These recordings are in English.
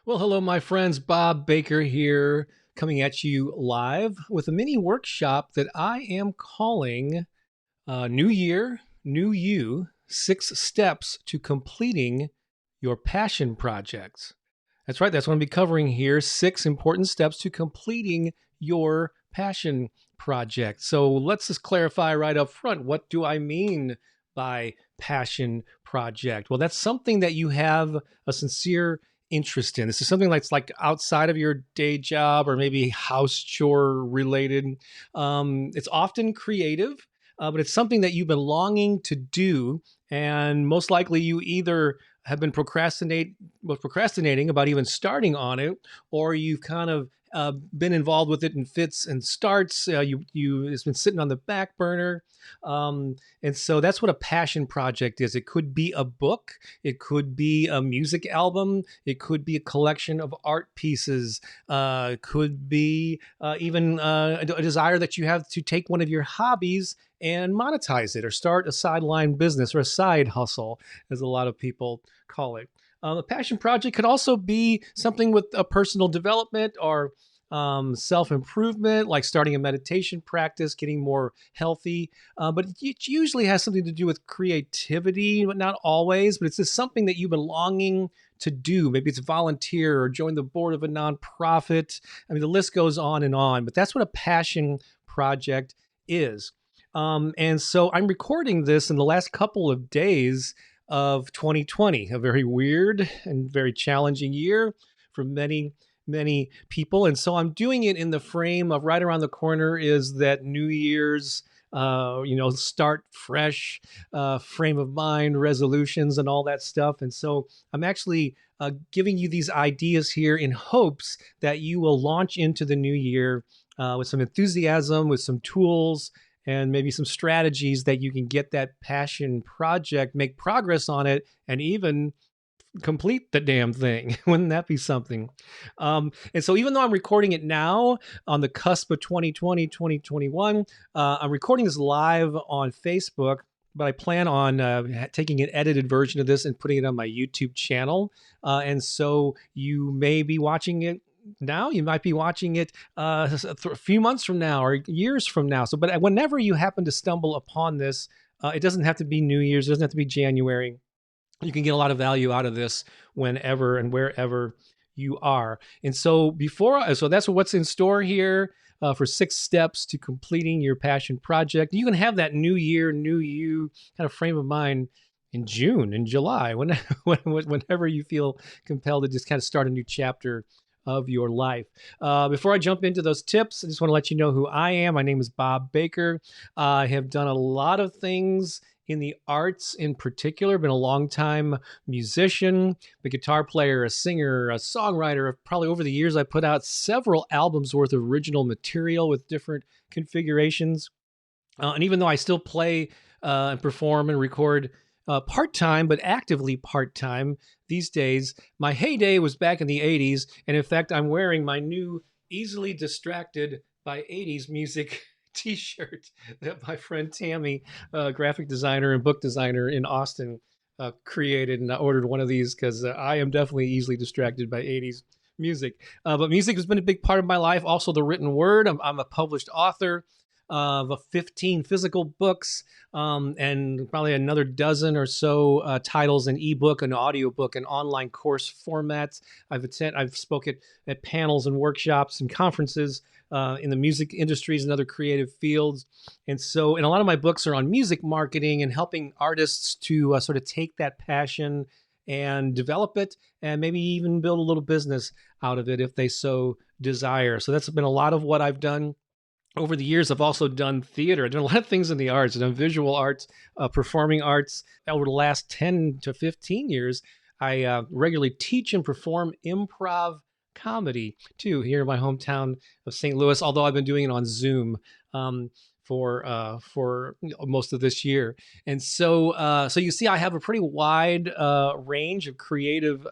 Well, hello, my friends. Bob Baker here, coming at you live with a mini workshop that I am calling New Year, New You 6 Steps to Completing Your Passion Projects. That's right, that's what I'm going to be covering here 6 important steps to completing your passion project. So let's just clarify right up front, what do I mean by passion project? Well, that's something that you have a sincere interest in. This is something that's like outside of your day job or maybe house chore related. It's often creative, but it's something that you've been longing to do, and most likely you either have been procrastinating about even starting on it, or you've kind of been involved with it in fits and starts. It's been sitting on the back burner, and so that's what a passion project is. It could be a book, it could be a music album, it could be a collection of art pieces, it could be even a desire that you have to take one of your hobbies and monetize it or start a sideline business or a side hustle, as a lot of people call it. A passion project could also be something with a personal development or self improvement, like starting a meditation practice, getting more healthy. But it usually has something to do with creativity, but not always. But it's just something that you've been longing to do. Maybe it's volunteer or join the board of a nonprofit. I mean, the list goes on and on. But that's what a passion project is. And so I'm recording this in the last couple of days of 2020, a very weird and very challenging year for many people. And so I'm doing it in the frame of right around the corner is that New Year's, start fresh, frame of mind, resolutions, and all that stuff. And so I'm actually giving you these ideas here in hopes that you will launch into the new year with some enthusiasm, with some tools, and maybe some strategies that you can get that passion project, make progress on it, and even complete the damn thing. Wouldn't that be something? And so even though I'm recording it now on the cusp of 2020, 2021, I'm recording this live on Facebook, but I plan on taking an edited version of this and putting it on my YouTube channel. And so you may be watching it now, you might be watching it a few months from now or years from now. So, but whenever you happen to stumble upon this, it doesn't have to be New Year's, it doesn't have to be January. You can get a lot of value out of this whenever and wherever you are. And so so that's what's in store here for 6 steps to completing your passion project. You can have that new year, new you kind of frame of mind in June, in July, whenever you feel compelled to just kind of start a new chapter of your life. Before I jump into those tips, I just want to let you know who I am. My name is Bob Baker. I have done a lot of things in the arts in particular, been a long time musician, a guitar player, a singer, a songwriter. Probably over the years, I put out several albums worth of original material with different configurations. And even though I still play and perform and record part-time, but actively part-time these days, my heyday was back in the 80s. And in fact, I'm wearing my new Easily Distracted by 80s Music t-shirt that my friend Tammy, graphic designer and book designer in Austin, created. And I ordered one of these because I am definitely easily distracted by 80s music. But music has been a big part of my life. Also the written word. I'm a published author of 15 physical books, and probably another dozen or so titles in ebook and audiobook and online course formats. I've spoken at panels and workshops and conferences in the music industries and other creative fields. And a lot of my books are on music marketing and helping artists to sort of take that passion and develop it and maybe even build a little business out of it if they so desire. So that's been a lot of what I've done. Over the years, I've also done theater. I've done a lot of things in the arts. I've done visual arts, performing arts. Over the last 10 to 15 years, I regularly teach and perform improv comedy, too, here in my hometown of St. Louis, although I've been doing it on Zoom for most of this year. And so you see, I have a pretty wide range of creative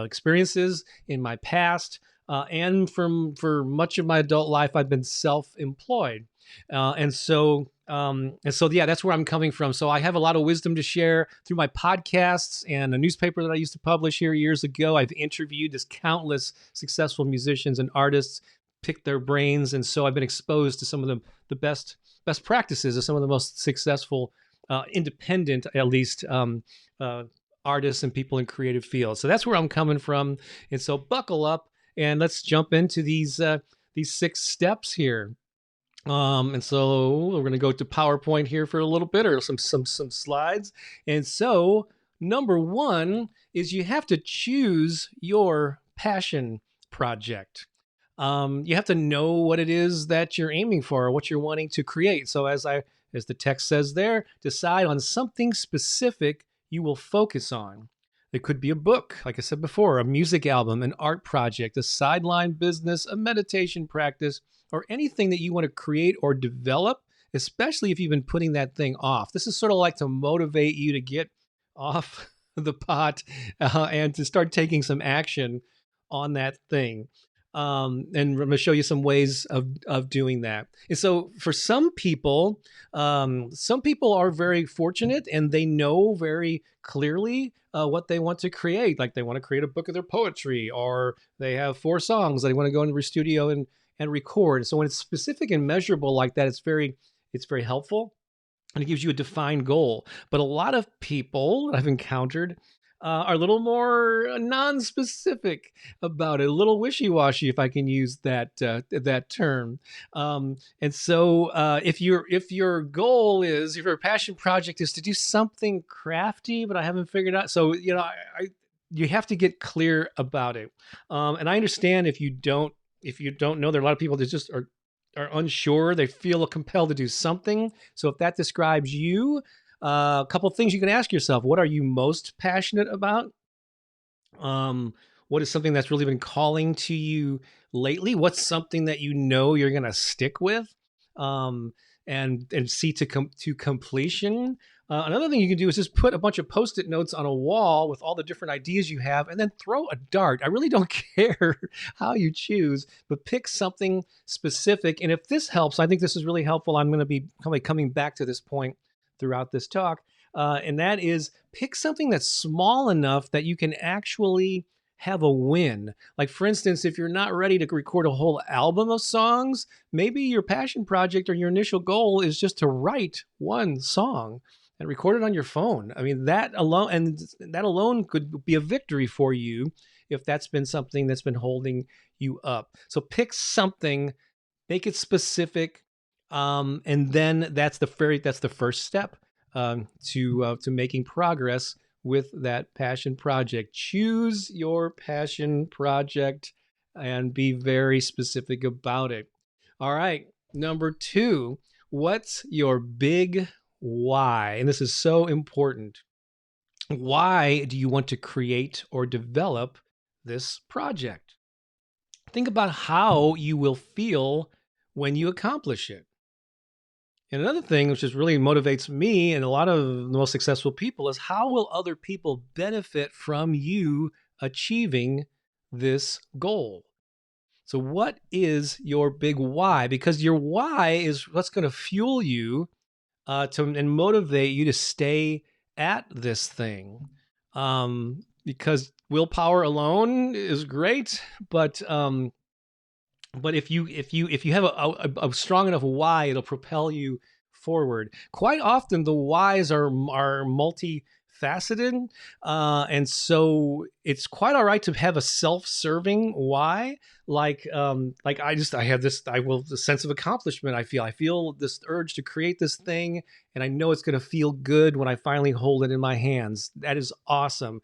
experiences in my past. And for much of my adult life, I've been self-employed. And so yeah, that's where I'm coming from. So I have a lot of wisdom to share through my podcasts and a newspaper that I used to publish here years ago. I've interviewed this countless successful musicians and artists, picked their brains, and so I've been exposed to some of the best practices of some of the most successful independent, at least, uh, artists and people in creative fields. So that's where I'm coming from. And so buckle up and let's jump into these 6 steps here. And so we're going to go to PowerPoint here for a little bit, or some slides. And so number one is you have to choose your passion project. You have to know what it is that you're aiming for, or what you're wanting to create. So as the text says there, decide on something specific you will focus on. It could be a book, like I said before, a music album, an art project, a sideline business, a meditation practice, or anything that you want to create or develop, especially if you've been putting that thing off. This is sort of like to motivate you to get off the pot and to start taking some action on that thing. And I'm going to show you some ways of doing that. And so for some people are very fortunate and they know very clearly what they want to create. Like they want to create a book of their poetry, or they have 4 songs they want to go into the studio and record. So when it's specific and measurable like that, it's very helpful, and it gives you a defined goal. But a lot of people I've encountered are a little more non-specific about it, a little wishy-washy, if I can use that term. And so, if your goal is, if your passion project is to do something crafty, but I haven't figured out, so you have to get clear about it. And I understand if you don't know, there are a lot of people that just are unsure. They feel compelled to do something. So if that describes you, a couple of things you can ask yourself: what are you most passionate about? What is something that's really been calling to you lately? What's something that you know you're going to stick with, and see to completion? Another thing you can do is just put a bunch of Post-it notes on a wall with all the different ideas you have, and then throw a dart. I really don't care how you choose, but pick something specific. And if this helps, I think this is really helpful. I'm going to be probably coming back to this point throughout this talk, and that is, pick something that's small enough that you can actually have a win. Like, for instance, if you're not ready to record a whole album of songs, maybe your passion project or your initial goal is just to write one song and record it on your phone. I mean, that alone could be a victory for you if that's been something that's been holding you up. So pick something, make it specific, and then that's the first step to making progress with that passion project. Choose your passion project and be very specific about it. All right, number 2, what's your big why? And this is so important. Why do you want to create or develop this project? Think about how you will feel when you accomplish it. And another thing which just really motivates me and a lot of the most successful people is, how will other people benefit from you achieving this goal? So what is your big why? Because your why is what's going to fuel you and motivate you to stay at this thing. Because willpower alone is great, but if you have a strong enough why, it'll propel you forward. Quite often, the whys are multifaceted, and so it's quite all right to have a self-serving why. Like I have this the sense of accomplishment. I feel this urge to create this thing, and I know it's going to feel good when I finally hold it in my hands. That is awesome.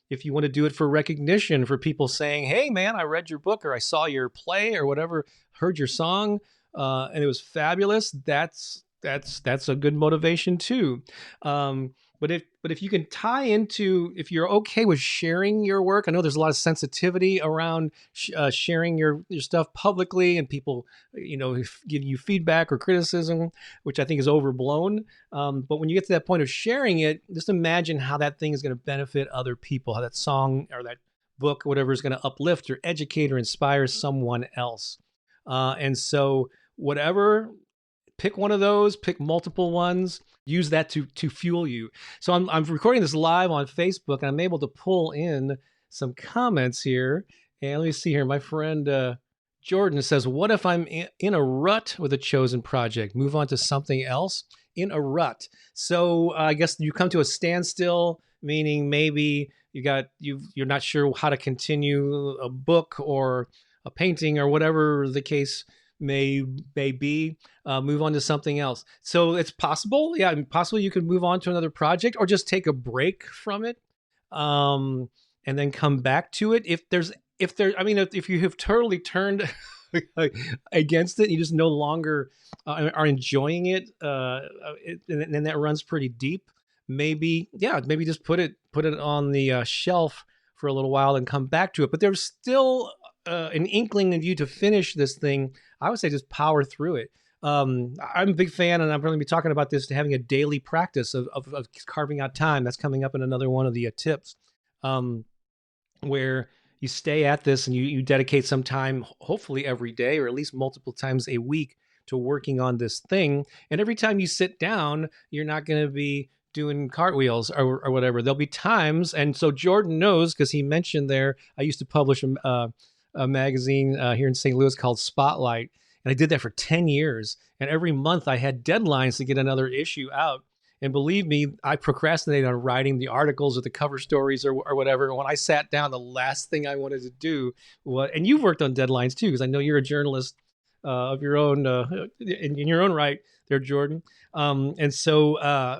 If you want to do it for recognition, for people saying, "Hey, man, I read your book, or I saw your play, or whatever, heard your song, and it was fabulous," that's a good motivation too. But if you can tie into, if you're okay with sharing your work, I know there's a lot of sensitivity around sharing your stuff publicly, and people, give you feedback or criticism, which I think is overblown. But when you get to that point of sharing it, just imagine how that thing is going to benefit other people, how that song or that book, or whatever, is going to uplift or educate or inspire someone else. And so whatever, pick one of those, pick multiple ones, use that to fuel you. So I'm recording this live on Facebook, and I'm able to pull in some comments here. And let me see here. My friend Jordan says, what if I'm in a rut with a chosen project? Move on to something else. In a rut. So I guess you come to a standstill, meaning maybe you're not sure how to continue a book or a painting or whatever the case may be. Move on to something else. So it's possible, yeah, possible you could move on to another project or just take a break from it, um, and then come back to it. I mean, if you have totally turned against it, you just no longer are enjoying it, and then that runs pretty deep. Maybe, yeah, maybe just put it on the shelf for a little while and come back to it. But there's still an inkling of you to finish this thing. I would say just power through it. I'm a big fan, and I'm going to be talking about this, to having a daily practice of carving out time. That's coming up in another one of the tips, where you stay at this and you dedicate some time, hopefully every day or at least multiple times a week, to working on this thing. And every time you sit down, you're not going to be doing cartwheels or whatever. There'll be times, and so Jordan knows because he mentioned there, I used to publish a magazine here in St. Louis called Spotlight, and I did that for 10 years. And every month I had deadlines to get another issue out. And believe me, I procrastinated on writing the articles or the cover stories or whatever. When I sat down, the last thing I wanted to do was, and you've worked on deadlines too, because I know you're a journalist of your own, in your own right there, Jordan. And so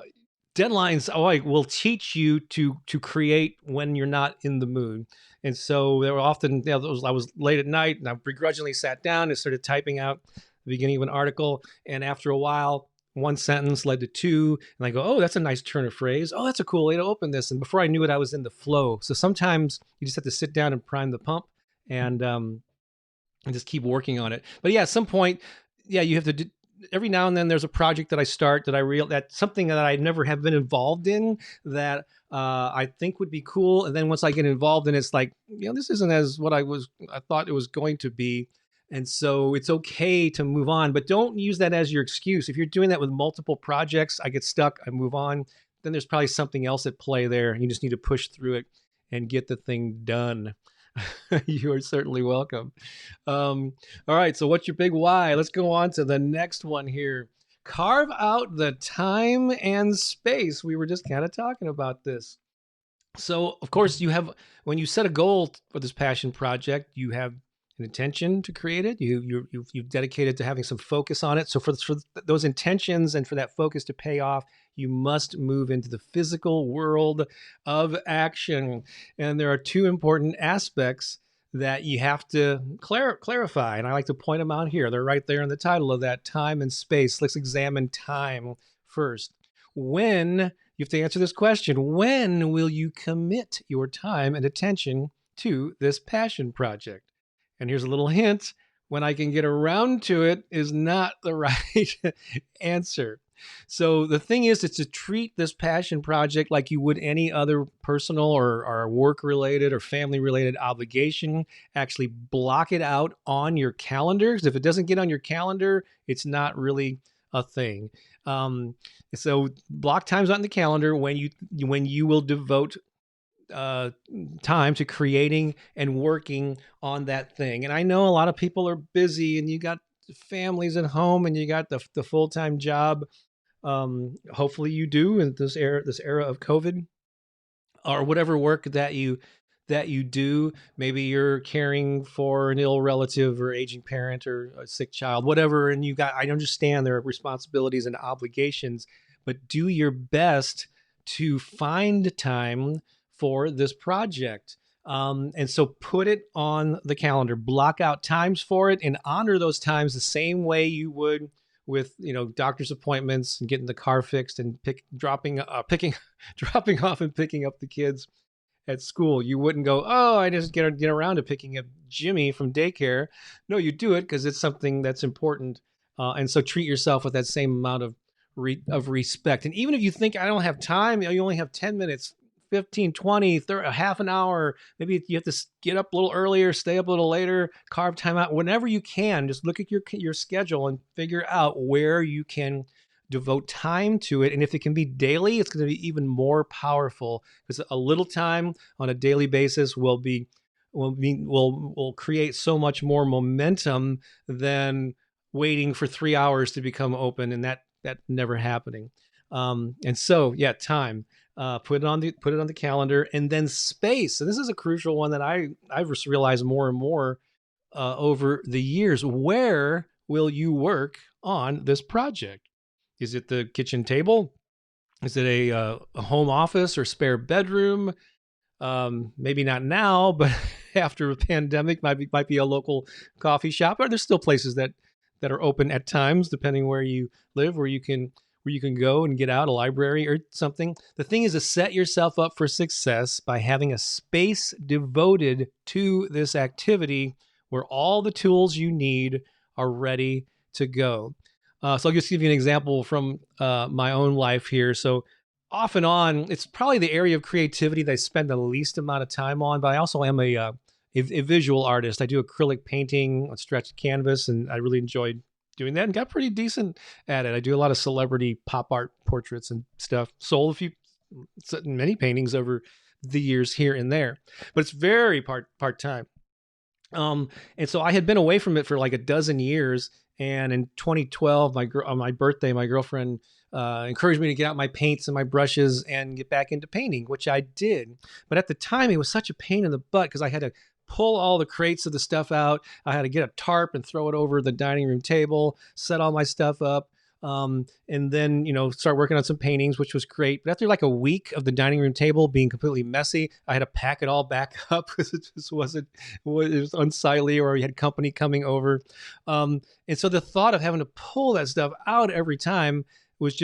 deadlines, will teach you to create when you're not in the mood. And so there were often, I was late at night and I begrudgingly sat down and started typing out the beginning of an article. And after a while, one sentence led to two, and I go, oh, that's a nice turn of phrase. Oh, that's a cool way to open this. And before I knew it, I was in the flow. So sometimes you just have to sit down and prime the pump, and just keep working on it. But yeah, at some point, yeah, you have to do, every now and then there's a project that I start that's something that I never have been involved in, that I think would be cool. And then once I get involved in it, it's like, this isn't as what I thought it was going to be. And so it's okay to move on, but don't use that as your excuse. If you're doing that with multiple projects, I get stuck, I move on, then there's probably something else at play there. You just need to push through it and get the thing done. You are certainly welcome. All right. So what's your big why? Let's go on to the next one here. Carve out the time and space. We were just kind of talking about this. So, of course, when you set a goal for this passion project, you have an intention to create it. You've dedicated to having some focus on it. So for those intentions and for that focus to pay off, you must move into the physical world of action. And there are two important aspects that you have to clarify. And I like to point them out here. They're right there in the title of that, time and space. Let's examine time first. You have to answer this question: when will you commit your time and attention to this passion project? And here's a little hint: when I can get around to it is not the right answer. So the thing is to treat this passion project like you would any other personal or work-related or family-related obligation. Actually block it out on your calendar, because if it doesn't get on your calendar, it's not really a thing. So block times out in the calendar when you will devote time to creating and working on that thing. And I know a lot of people are busy, and you got families at home, and you got the full-time job. Hopefully you do in this era of COVID, or whatever work that you do. Maybe you're caring for an ill relative or aging parent or a sick child, whatever. And I understand there are responsibilities and obligations, but do your best to find time for this project. And so put it on the calendar, block out times for it, and honor those times the same way you would with doctor's appointments and getting the car fixed and dropping off and picking up the kids at school. You wouldn't go, oh, I just get around to picking up Jimmy from daycare. No, you do it because it's something that's important. And so treat yourself with that same amount of respect. And even if you think I don't have time, you only have 10 minutes, 15, 20, 30, a half an hour. Maybe you have to get up a little earlier, stay up a little later, carve time out. Whenever you can, just look at your schedule and figure out where you can devote time to it. And if it can be daily, it's going to be even more powerful, because a little time on a daily basis will create so much more momentum than waiting for 3 hours to become open, and that never happening. And so, yeah, time. Put it on the calendar, and then space. And this is a crucial one that I've realized more and more over the years. Where will you work on this project? Is it the kitchen table? Is it a home office or spare bedroom? Maybe not now, but after a pandemic, might be a local coffee shop. Or there's still places that are open at times, depending where you live, where you can go and get out, a library or something. The thing is to set yourself up for success by having a space devoted to this activity where all the tools you need are ready to go. So I'll just give you an example from my own life here. So off and on, it's probably the area of creativity that I spend the least amount of time on, but I also am a visual artist. I do acrylic painting on stretched canvas, and I really enjoyed doing that and got pretty decent at it. I do a lot of celebrity pop art portraits and stuff. Sold many paintings over the years here and there, but it's very part time. And so I had been away from it for like a dozen years. And in 2012, on my birthday, my girlfriend encouraged me to get out my paints and my brushes and get back into painting, which I did. But at the time, it was such a pain in the butt because I had to pull all the crates of the stuff out. I had to get a tarp and throw it over the dining room table, set all my stuff up. And then, start working on some paintings, which was great. But after like a week of the dining room table being completely messy, I had to pack it all back up because it just it was unsightly, or we had company coming over. And so the thought of having to pull that stuff out every time was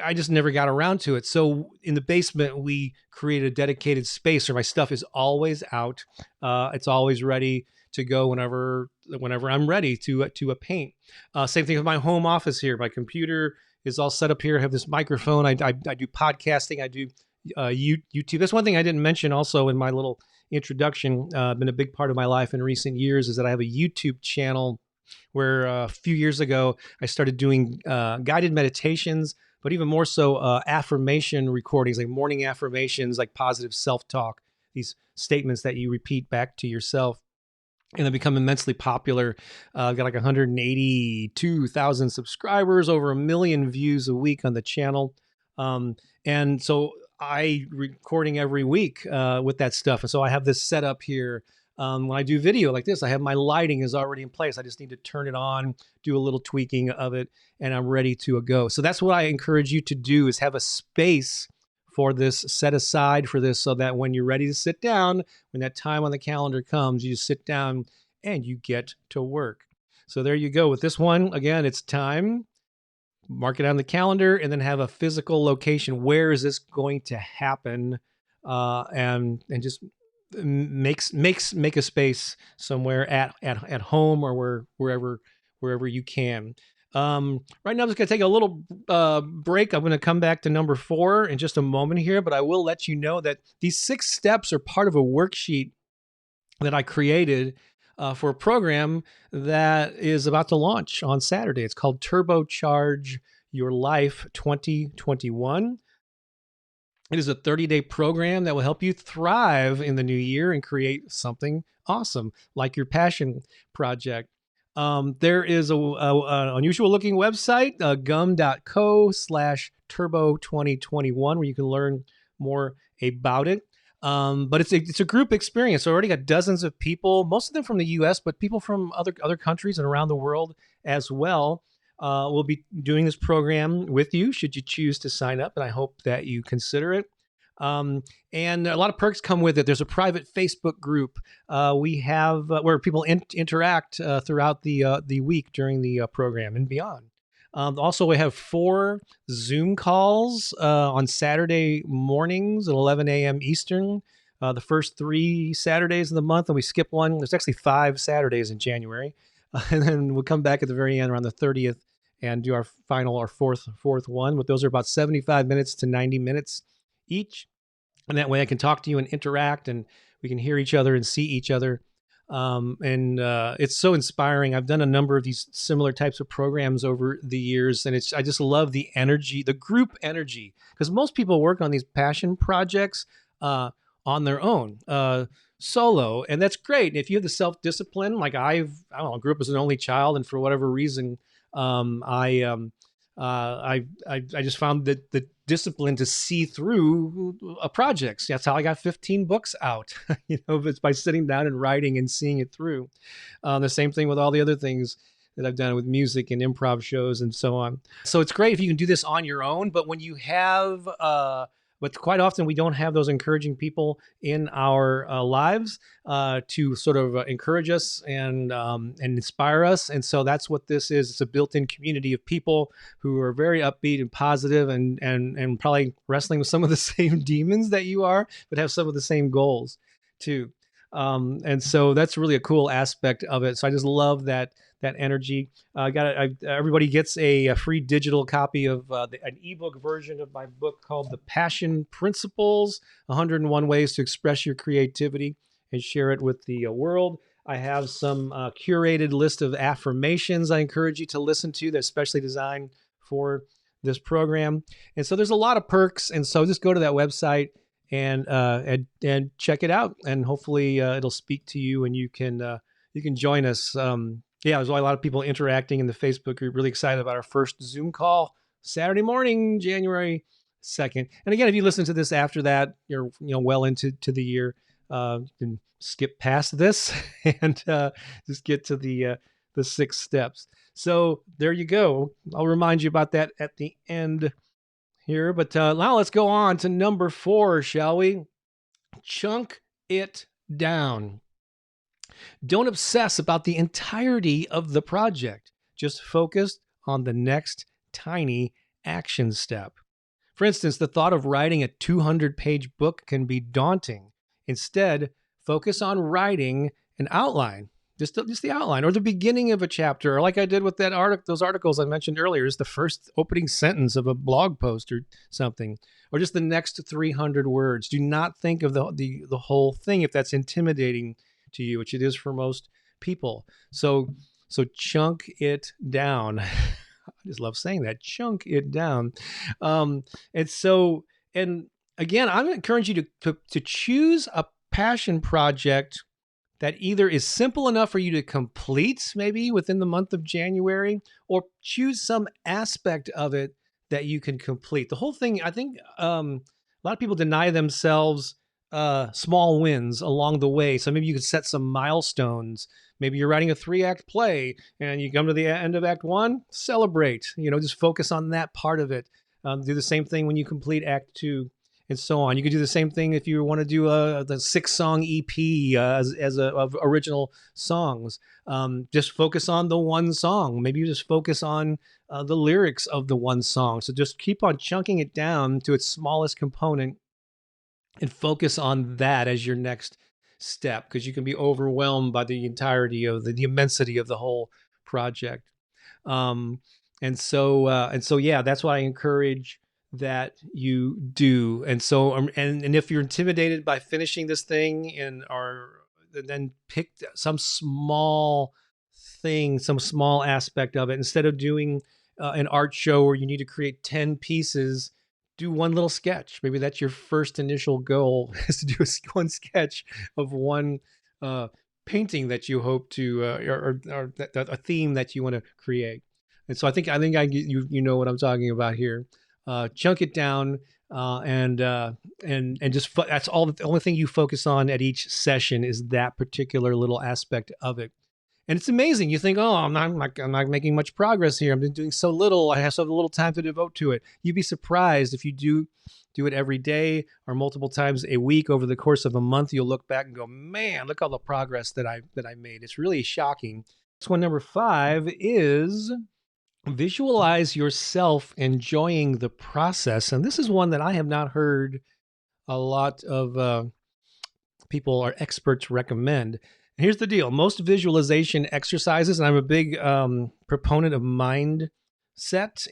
I just never got around to it. So in the basement, we created a dedicated space where my stuff is always out. It's always ready to go whenever I'm ready to paint. Same thing with my home office here. My computer is all set up here. I have this microphone. I do podcasting. I do YouTube. That's one thing I didn't mention also in my little introduction. Been a big part of my life in recent years is that I have a YouTube channel where a few years ago I started doing guided meditations, but even more so affirmation recordings, like morning affirmations, like positive self-talk, these statements that you repeat back to yourself. And they've become immensely popular. I've got like 182,000 subscribers, over 1 million views a week on the channel. And so I recording every week with that stuff. And so I have this set up here. When I do video like this, I have my lighting is already in place. I just need to turn it on, do a little tweaking of it, and I'm ready to go. So that's what I encourage you to do, is have a space for this, set aside for this, so that when you're ready to sit down, when that time on the calendar comes, you just sit down and you get to work. So there you go. With this one, again, it's time. Mark it on the calendar and then have a physical location. Where is this going to happen? And just make a space somewhere at home or wherever you can. Right now, I'm just going to take a little break. I'm going to come back to number 4 in just a moment here, but I will let you know that these 6 steps are part of a worksheet that I created for a program that is about to launch on Saturday. It's called Turbocharge Your Life 2021. It is a 30-day program that will help you thrive in the new year and create something awesome, like your passion project. There is a unusual looking website, gum.co/turbo2021, where you can learn more about it. But it's a group experience. So I already got dozens of people, most of them from the US, but people from other countries and around the world as well. We'll be doing this program with you should you choose to sign up, and I hope that you consider it. And a lot of perks come with it. There's a private Facebook group we have where people interact throughout the week during the program and beyond. Also, we have 4 Zoom calls on Saturday mornings at 11 a.m. Eastern. The first 3 Saturdays of the month, and we skip one. There's actually 5 Saturdays in January. And then we'll come back at the very end around the 30th and do our fourth one. But those are about 75 minutes to 90 minutes each. and that way I can talk to you and interact, and we can hear each other and see each other. And it's so inspiring. I've done a number of these similar types of programs over the years, and I just love the energy, the group energy, because most people work on these passion projects on their own, solo, and that's great. If you have the self discipline, like I don't know, grew up as an only child, and for whatever reason, I just found that the discipline to see through a project. That's how I got 15 books out. It's by sitting down and writing and seeing it through. The same thing with all the other things that I've done with music and improv shows and so on. So it's great if you can do this on your own, but when you have, but quite often we don't have those encouraging people in our lives to sort of encourage us and inspire us. And so that's what this is. It's a built-in community of people who are very upbeat and positive and probably wrestling with some of the same demons that you are, but have some of the same goals too. And so that's really a cool aspect of it. So I just love that energy. Everybody gets a free digital copy of an ebook version of my book called The Passion Principles: 101 Ways to Express Your Creativity and Share It with the World. I have some curated list of affirmations I encourage you to listen to that's specially designed for this program. And so there's a lot of perks. And so just go to that website and check it out. And hopefully it'll speak to you and you can join us. There's a lot of people interacting in the Facebook group. Really excited about our first Zoom call Saturday morning, January 2nd. And again, if you listen to this after that, you're well into the year. You can skip past this and just get to the 6 steps. So there you go. I'll remind you about that at the end here. But now let's go on to number 4, shall we? Chunk it down. Don't obsess about the entirety of the project. Just focus on the next tiny action step. For instance, the thought of writing a 200-page book can be daunting. Instead, focus on writing an outline, just the outline, or the beginning of a chapter, or like I did with those articles I mentioned earlier, is the first opening sentence of a blog post or something, or just the next 300 words. Do not think of the whole thing if that's intimidating to you, which it is for most people. So chunk it down. I just love saying that, chunk it down. And again, I'm going to encourage you to choose a passion project that either is simple enough for you to complete maybe within the month of January, or choose some aspect of it that you can complete. The whole thing, I think a lot of people deny themselves small wins along the way. So maybe you could set some milestones. Maybe you're writing a 3-act play and you come to the end of Act 1, celebrate, just focus on that part of it. Do the same thing when you complete Act 2 and so on. You could do the same thing if you want to do the 6-song EP of original songs. Just focus on the one song. Maybe you just focus on the lyrics of the one song. So just keep on chunking it down to its smallest component and focus on that as your next step, because you can be overwhelmed by the entirety of the immensity of the whole project. And so that's what I encourage that you do. And so, and if you're intimidated by finishing this thing then pick some small thing, some small aspect of it. Instead of doing an art show where you need to create 10 pieces, do one little sketch. Maybe that's your first initial goal, is to do one sketch of one painting that you hope to, or a theme that you want to create. And so I think you know what I'm talking about here. Chunk it down, and just that's all. The only thing you focus on at each session is that particular little aspect of it. And it's amazing. You think, oh, I'm not making much progress here. I'm doing so little. I have so little time to devote to it. You'd be surprised if you do it every day or multiple times a week over the course of a month. You'll look back and go, man, look all the progress that I made. It's really shocking. Next one, number 5, is visualize yourself enjoying the process. And this is one that I have not heard a lot of people or experts recommend. Here's the deal. Most visualization exercises, and I'm a big proponent of mindset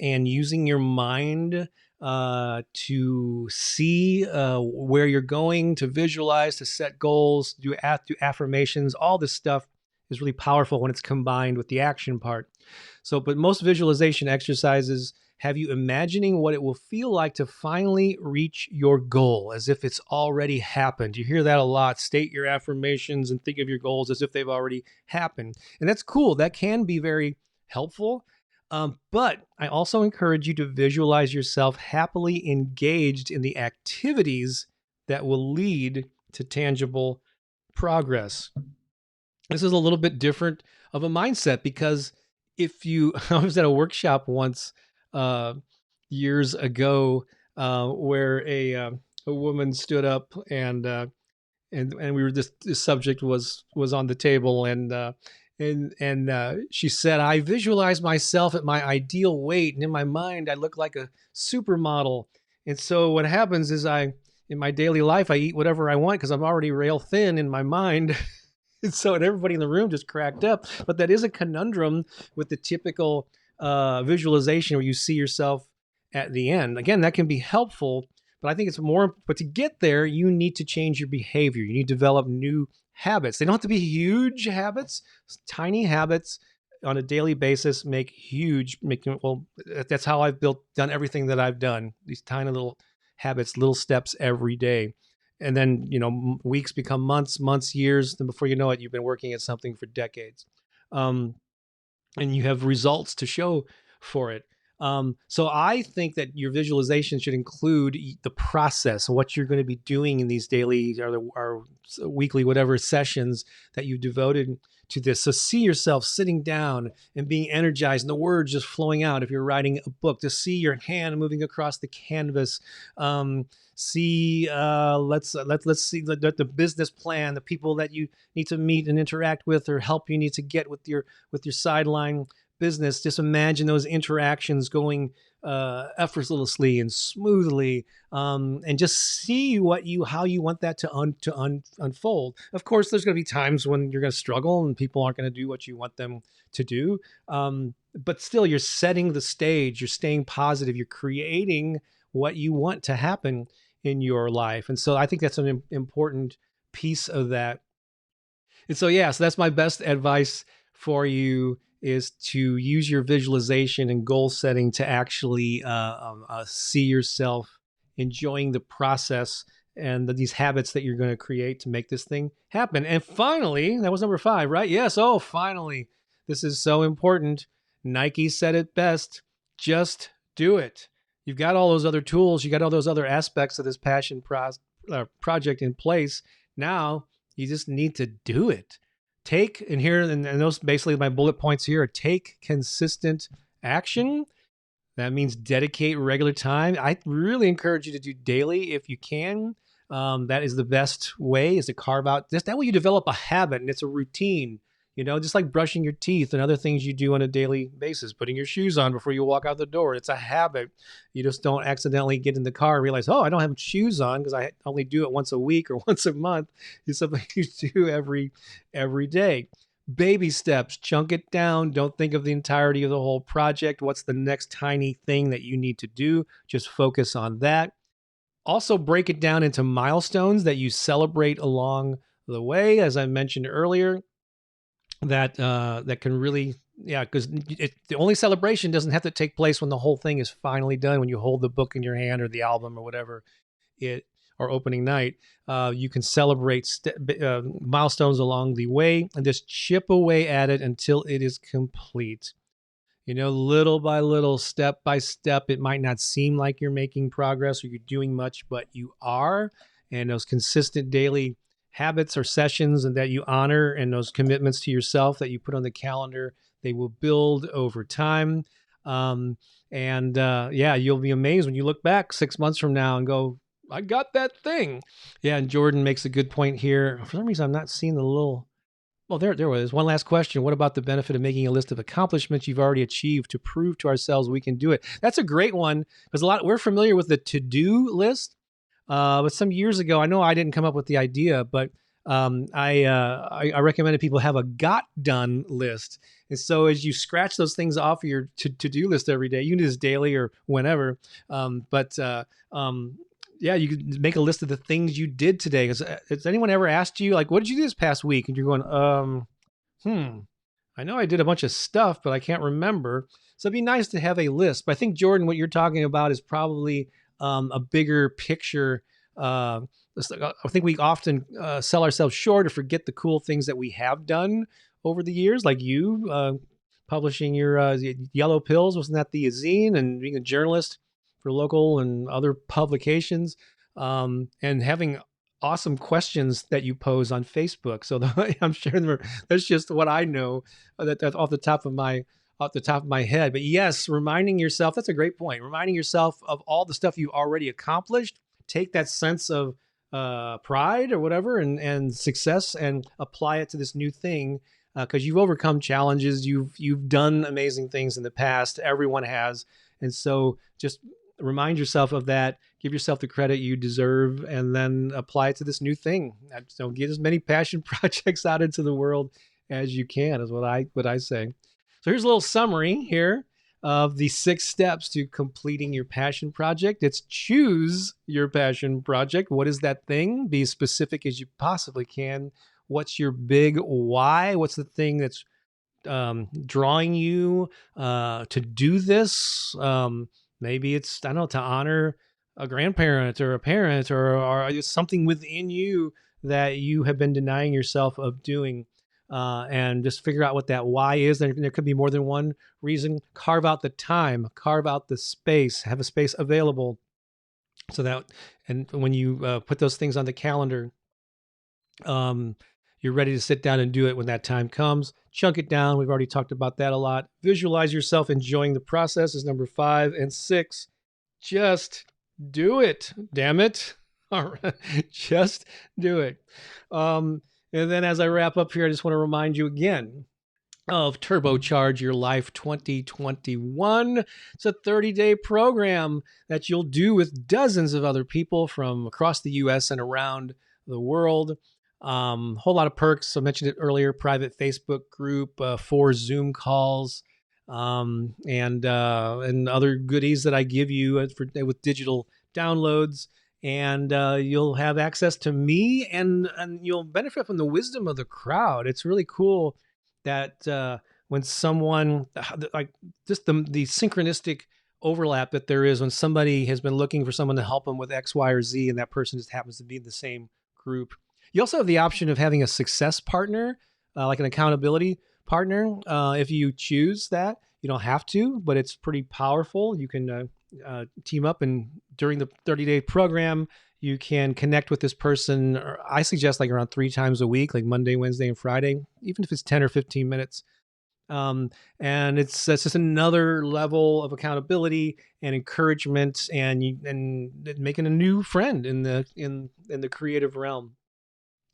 and using your mind to see where you're going, to visualize, to set goals, do affirmations. All this stuff is really powerful when it's combined with the action part. So, but most visualization exercises have you imagining what it will feel like to finally reach your goal as if it's already happened. You hear that a lot. State your affirmations and think of your goals as if they've already happened. And that's cool. That can be very helpful. But I also encourage you to visualize yourself happily engaged in the activities that will lead to tangible progress. This is a little bit different of a mindset because if you, I was at a workshop once years ago where a woman stood up and we were this subject was on the table and she said, I visualize myself at my ideal weight, and in my mind I look like a supermodel. And so what happens is in my daily life I eat whatever I want because I'm already rail thin in my mind. And so everybody in the room just cracked up. But that is a conundrum with the typical visualization where you see yourself at the end. Again, that can be helpful, but I think it's more, but to get there, you need to change your behavior. You need to develop new habits. They don't have to be huge habits. Tiny habits on a daily basis make huge, well, that's how I've done everything that I've done. These tiny little habits, little steps every day. And then, weeks become months, years. Then before you know it, you've been working at something for decades. And you have results to show for it. So I think that your visualization should include the process, what you're going to be doing in these daily or weekly, whatever sessions that you've devoted to this. So see yourself sitting down and being energized and the words just flowing out. If you're writing a book, to see your hand moving across the canvas, see let's see the business plan, the people that you need to meet and interact with or help you need to get with your sideline business. Just imagine those interactions going effortlessly and smoothly, and just see how you want that to unfold. Of course, there's going to be times when you're going to struggle and people aren't going to do what you want them to do, but still, you're setting the stage. You're staying positive. You're creating what you want to happen in your life, and so I think that's an important piece of that. And so, so that's my best advice for you, is to use your visualization and goal setting to actually see yourself enjoying the process and these habits that you're going to create to make this thing happen. And finally, that was number 5, right? Yes. Oh, finally, this is so important. Nike said it best. Just do it. You've got all those other tools. You got all those other aspects of this passion project in place. Now you just need to do it. And those basically my bullet points here are: take consistent action. That means dedicate regular time. I really encourage you to do daily if you can. That is the best way, is to carve out this. That way you develop a habit and it's a routine, just like brushing your teeth and other things you do on a daily basis, putting your shoes on before you walk out the door. It's a habit. You just don't accidentally get in the car and realize, oh, I don't have shoes on because I only do it once a week or once a month. It's something you do every day. Baby steps, chunk it down. Don't think of the entirety of the whole project. What's the next tiny thing that you need to do? Just focus on that. Also break it down into milestones that you celebrate along the way, as I mentioned earlier. That can really, because the only celebration doesn't have to take place when the whole thing is finally done, when you hold the book in your hand or the album or whatever or opening night. You can celebrate milestones along the way and just chip away at it until it is complete. Little by little, step by step. It might not seem like you're making progress or you're doing much, but you are. And those consistent daily habits or sessions and that you honor, and those commitments to yourself that you put on the calendar, they will build over time. You'll be amazed when you look back 6 months from now and go, I got that thing. Yeah, and Jordan makes a good point here. For some reason, I'm not seeing the little... Well, there was one last question. What about the benefit of making a list of accomplishments you've already achieved to prove to ourselves we can do it? That's a great one, because we're familiar with the to-do list. But some years ago, I know I didn't come up with the idea, but I recommend that people have a got done list. And so as you scratch those things off of your to-do list every day, you can do this daily or whenever. But yeah, you could make a list of the things you did today. Has anyone ever asked you, like, what did you do this past week? And you're going, hmm, I know I did a bunch of stuff, but I can't remember. So it'd be nice to have a list. But I think, Jordan, what you're talking about is probably a bigger picture. I think we often sell ourselves short or forget the cool things that we have done over the years, like you publishing your Yellow Pills. Wasn't that the zine? And being a journalist for local and other publications, and having awesome questions that you pose on Facebook. So I'm sure that's just what I know that's off the top of my head. But yes, reminding yourself, that's a great point. Reminding yourself of all the stuff you already accomplished. Take that sense of pride or whatever and success and apply it to this new thing, because you've overcome challenges. You've done amazing things in the past. Everyone has. And so just remind yourself of that, give yourself the credit you deserve, and then apply it to this new thing. So get as many passion projects out into the world as you can, is what I say. So here's a little summary here of the 6 steps to completing your passion project. It's choose your passion project. What is that thing? Be as specific as you possibly can. What's your big why? What's the thing that's drawing you to do this? Maybe it's, I don't know, to honor a grandparent or a parent, or it's something within you that you have been denying yourself of doing. And just figure out what that why is. There could be more than one reason. Carve out the time, carve out the space, have a space available so that, and when you put those things on the calendar, you're ready to sit down and do it when that time comes. Chunk it down. We've already talked about that a lot. Visualize yourself enjoying the process is number 5. And 6, just do it. Damn it. All right. Just do it. And then as I wrap up here, I just want to remind you again of Turbocharge Your Life 2021. It's a 30-day program that you'll do with dozens of other people from across the U.S. and around the world. Whole lot of perks. I mentioned it earlier, private Facebook group, 4 Zoom calls, and other goodies that I give you with digital downloads. And you'll have access to me, and you'll benefit from the wisdom of the crowd. It's really cool that when someone, like, just the synchronistic overlap that there is when somebody has been looking for someone to help them with X, Y, or Z, and that person just happens to be in the same group. You also have the option of having a success partner, like an accountability partner, if you choose that. You don't have to, but it's pretty powerful. You can team up, and during the 30-day program, you can connect with this person. I suggest like around 3 times a week, like Monday, Wednesday, and Friday, even if it's 10 or 15 minutes. And that's just another level of accountability and encouragement, and making a new friend in the creative realm.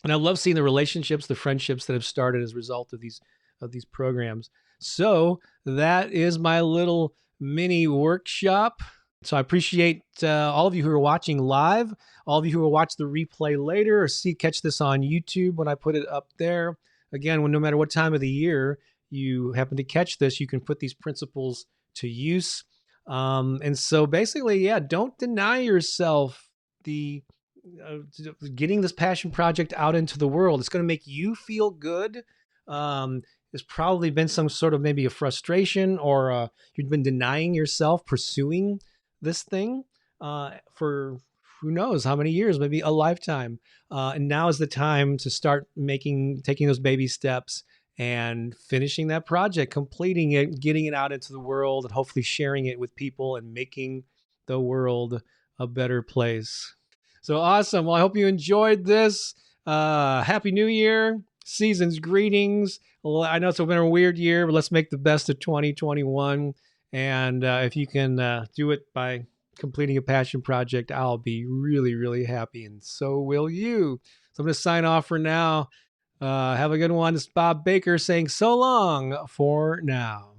And I love seeing the relationships, the friendships that have started as a result of these programs. So that is my little mini workshop. So I appreciate all of you who are watching live, all of you who will watch the replay later, or catch this on YouTube when I put it up there. Again, no matter what time of the year you happen to catch this, you can put these principles to use. And so basically, yeah, don't deny yourself the getting this passion project out into the world. It's going to make you feel good. There's probably been some sort of maybe a frustration, or you've been denying yourself pursuing this thing for who knows how many years, maybe a lifetime. And now is the time to start taking those baby steps and finishing that project, completing it, getting it out into the world, and hopefully sharing it with people and making the world a better place. So awesome. Well, I hope you enjoyed this. Happy New Year. Season's greetings. Well, I know it's been a weird year, but let's make the best of 2021. And if you can do it by completing a passion project, I'll be really, really happy, and so will you. So I'm going to sign off for now. Have a good one. This is Bob Baker saying so long for now.